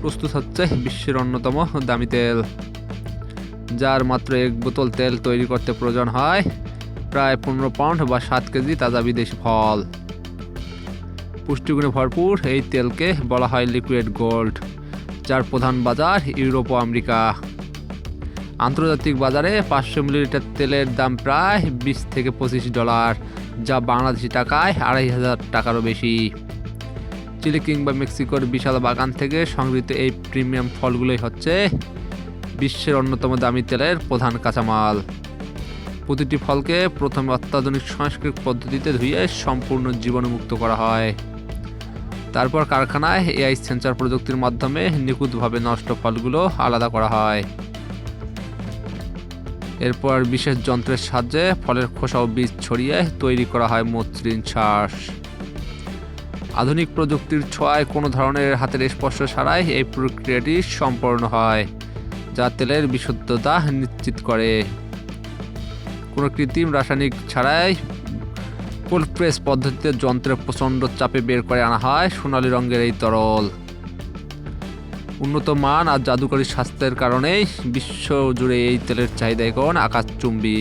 প্রস্তুত হচ্ছে বিশ্বের অন্যতম দামি তেল, যার মাত্র এক বোতল তেল তৈরি করতে প্রয়োজন হয় প্রায় 15 পাউন্ড বা 7 কেজি তাজা বিদেশি ফল। পুষ্টিগুণে ভরপুর এই তেলকে বলা হয় লিকুইড গোল্ড, যার প্রধান বাজার ইউরোপ ও আমেরিকা। আন্তর্জাতিক বাজারে 500 মিলিলিটার তেলের দাম প্রায় $20 থেকে $25, যা বাংলাদেশি টাকায় 2500 টাকারও বেশি। চিলি কিংবা মেক্সিকোর বিশাল বাগান থেকে সংগৃহীত এই প্রিমিয়াম ফলগুলোই হচ্ছে বিশ্বের অন্যতম দামি তেলের প্রধান কাঁচামাল। প্রতিটি ফলকে প্রথমে অত্যাধুনিক সাংস্কৃতিক পদ্ধতিতে ধুয়ে সম্পূর্ণ জীবাণুমুক্ত করা হয়। তারপর কারখানায় এআই সেন্সর প্রযুক্তির মাধ্যমে নিখুঁতভাবে নষ্ট ফলগুলো আলাদা করা হয়। এরপর বিশেষ যন্ত্রের সাহায্যে ফলের খোসা ও বীজ ছড়িয়ে তৈরি করা হয় মসৃণ শাঁস। আধুনিক প্রযুক্তির ছোঁয়ায় কোনো ধরনের হাতের স্পর্শ ছাড়াই এই প্রক্রিয়াটি সম্পন্ন হয়, যা তেলের বিশুদ্ধতা নিশ্চিত করে। কোনো কৃত্রিম রাসায়নিক ছাড়াই কোল্ড প্রেস পদ্ধতিতে যন্ত্রে প্রচণ্ড চাপে বের করে আনা হয় সোনালী রঙের এই তরল। উন্নত মান আর জাদুকরী স্বাস্থ্যের কারণেই বিশ্ব জুড়ে এই তেলের চাহিদা এখন আকাশচুম্বী।